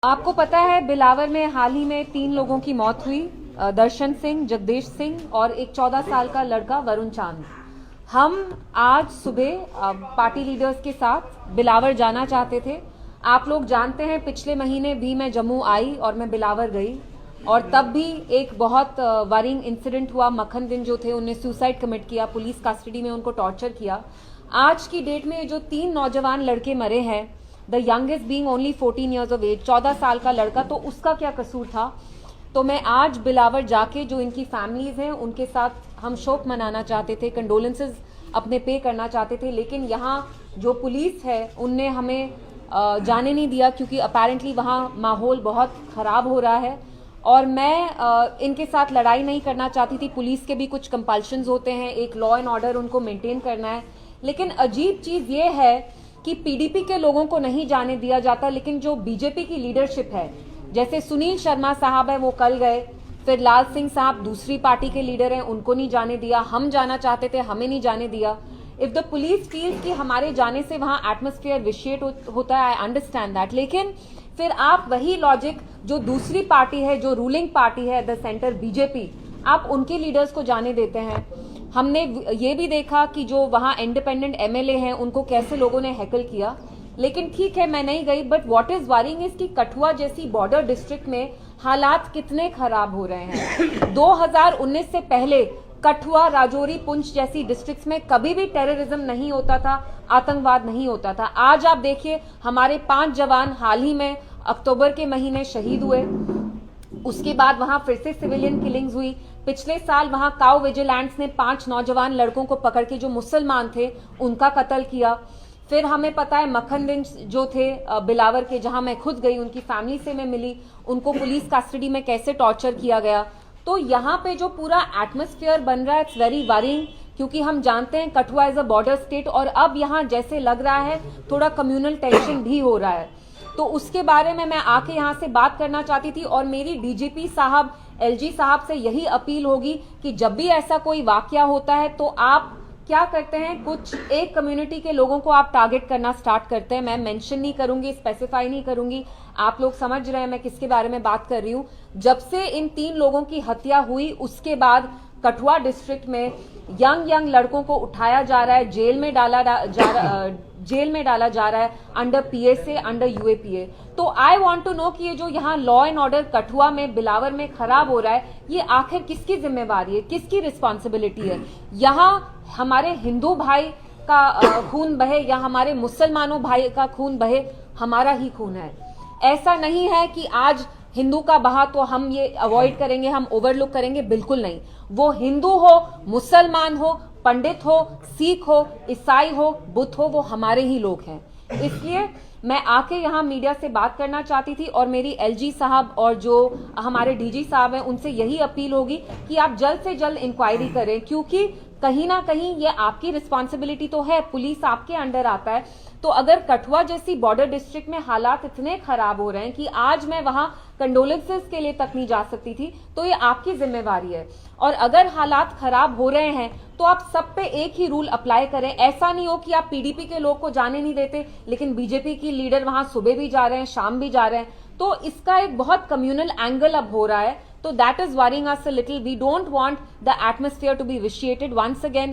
आपको पता है बिलावर में हाल ही में 3 लोगों की मौत हुई, दर्शन सिंह, जगदीश सिंह और एक 14 साल का लड़का वरुण चांद। हम आज सुबह पार्टी लीडर्स के साथ बिलावर जाना चाहते थे। आप लोग जानते हैं पिछले महीने भी मैं जम्मू आई और मैं बिलावर गई और तब भी एक बहुत वरिंग इंसिडेंट हुआ। मक्खन दिन जो थे उन्हें सुसाइड कमिट किया, पुलिस कस्टडी में उनको टॉर्चर किया। आज की डेट में जो 3 नौजवान लड़के मरे हैं, the youngest being only 14 years of age, 14 साल का लड़का, तो उसका क्या कसूर था। तो मैं आज बिलावर जाके जो इनकी फैमिलीज हैं उनके साथ हम शोक मनाना चाहते थे, कंडोलेंसेज अपने पे करना चाहते थे, लेकिन यहाँ जो पुलिस है उनने हमें जाने नहीं दिया क्योंकि अपेरेंटली वहाँ माहौल बहुत ख़राब हो रहा है और मैं इनके साथ लड़ाई नहीं करना चाहती थी। पुलिस के भी कुछ कंपल्शंस होते हैं, एक लॉ एंड ऑर्डर उनको मेंटेन करना है, लेकिन अजीब चीज़ ये है कि पीडीपी के लोगों को नहीं जाने दिया जाता, लेकिन जो बीजेपी की लीडरशिप है, जैसे सुनील शर्मा साहब है वो कल गए, फिर लाल सिंह साहब दूसरी पार्टी के लीडर हैं, उनको नहीं जाने दिया। हम जाना चाहते थे, हमें नहीं जाने दिया। इफ द पुलिस फील्स कि हमारे जाने से वहां एटमॉस्फेयर विशिएट होता है, आई अंडरस्टैंड दैट, लेकिन फिर आप वही लॉजिक जो दूसरी पार्टी है, जो रूलिंग पार्टी है द सेंटर बीजेपी, आप उनके लीडर्स को जाने देते हैं। हमने ये भी देखा कि जो वहां इंडिपेंडेंट एमएलए हैं उनको कैसे लोगों ने हैकल किया, लेकिन ठीक है मैं नहीं गई। But what is worrying is कि कठुआ जैसी बॉर्डर डिस्ट्रिक्ट में हालात कितने खराब हो रहे हैं। 2019 से पहले कठुआ, राजौरी, पुंछ जैसी डिस्ट्रिक्ट्स में कभी भी टेररिज्म नहीं होता था, आतंकवाद नहीं होता था। आज आप देखिए हमारे 5 जवान हाल ही में अक्टूबर के महीने शहीद हुए, उसके बाद वहां फिर से सिविलियन किलिंग्स हुई। पिछले साल वहां काउ विजिलेंट्स ने 5 नौजवान लड़कों को पकड़ के जो मुसलमान थे उनका कत्ल किया। फिर हमें पता है मक्खन दिन जो थे बिलावर के, जहां मैं खुद गई, उनकी फैमिली से मैं मिली, उनको पुलिस कस्टडी में कैसे टॉर्चर किया गया। तो यहाँ पे जो पूरा एटमॉस्फेयर बन रहा है, इट्स वेरी वरिंग, क्योंकि हम जानते हैं Kathua is a border state और अब यहाँ जैसे लग रहा है थोड़ा कम्युनल टेंशन भी हो रहा है। तो उसके बारे में मैं आके यहाँ से बात करना चाहती थी और मेरी डीजीपी साहब, एलजी साहब से यही अपील होगी कि जब भी ऐसा कोई वाकया होता है तो आप क्या करते हैं, कुछ एक कम्युनिटी के लोगों को आप टारगेट करना स्टार्ट करते हैं। मैं मेंशन नहीं करूंगी, स्पेसिफाई नहीं करूंगी, आप लोग समझ रहे हैं मैं किसके बारे में बात कर रही हूं। जब से इन 3 लोगों की हत्या हुई उसके बाद कठुआ डिस्ट्रिक्ट में यंग लड़कों को उठाया जा रहा है, जेल में डाला जा रहा है अंडर पीएसए, अंडर यूएपीए। तो आई वांट टू नो कि ये जो यहाँ लॉ एंड ऑर्डर कठुआ में, बिलावर में खराब हो रहा है, ये आखिर किसकी जिम्मेवारी है, किसकी रिस्पॉन्सिबिलिटी है। यहाँ हमारे हिंदू भाई का खून बहे या हमारे मुसलमानों भाई का खून बहे, हमारा ही खून है। ऐसा नहीं है कि आज हिंदू का बहा तो हम ये अवॉइड करेंगे, हम ओवरलुक करेंगे, बिल्कुल नहीं। वो हिंदू हो, मुसलमान हो, पंडित हो, सिख हो, ईसाई हो, बुद्ध हो, वो हमारे ही लोग हैं। इसलिए मैं आके यहाँ मीडिया से बात करना चाहती थी और मेरी एलजी साहब और जो हमारे डीजी साहब हैं उनसे यही अपील होगी कि आप जल्द से जल्द इंक्वायरी करें, क्योंकि कहीं ना कहीं ये आपकी रिस्पॉन्सिबिलिटी तो है, पुलिस आपके अंडर आता है। तो अगर कठुआ जैसी बॉर्डर डिस्ट्रिक्ट में हालात इतने खराब हो रहे हैं कि आज मैं वहां कंडोलेंसेस के लिए तक नहीं जा सकती थी, तो ये आपकी जिम्मेवारी है। और अगर हालात खराब हो रहे हैं तो आप सब पे एक ही रूल अप्लाई करें। ऐसा नहीं हो कि आप पीडीपी के लोग को जाने नहीं देते लेकिन बीजेपी की लीडर वहां सुबह भी जा रहे हैं, शाम भी जा रहे हैं। तो इसका एक बहुत कम्युनल एंगल अब हो रहा है, तो that is worrying us a little. We don't want the atmosphere to be vitiated. Once again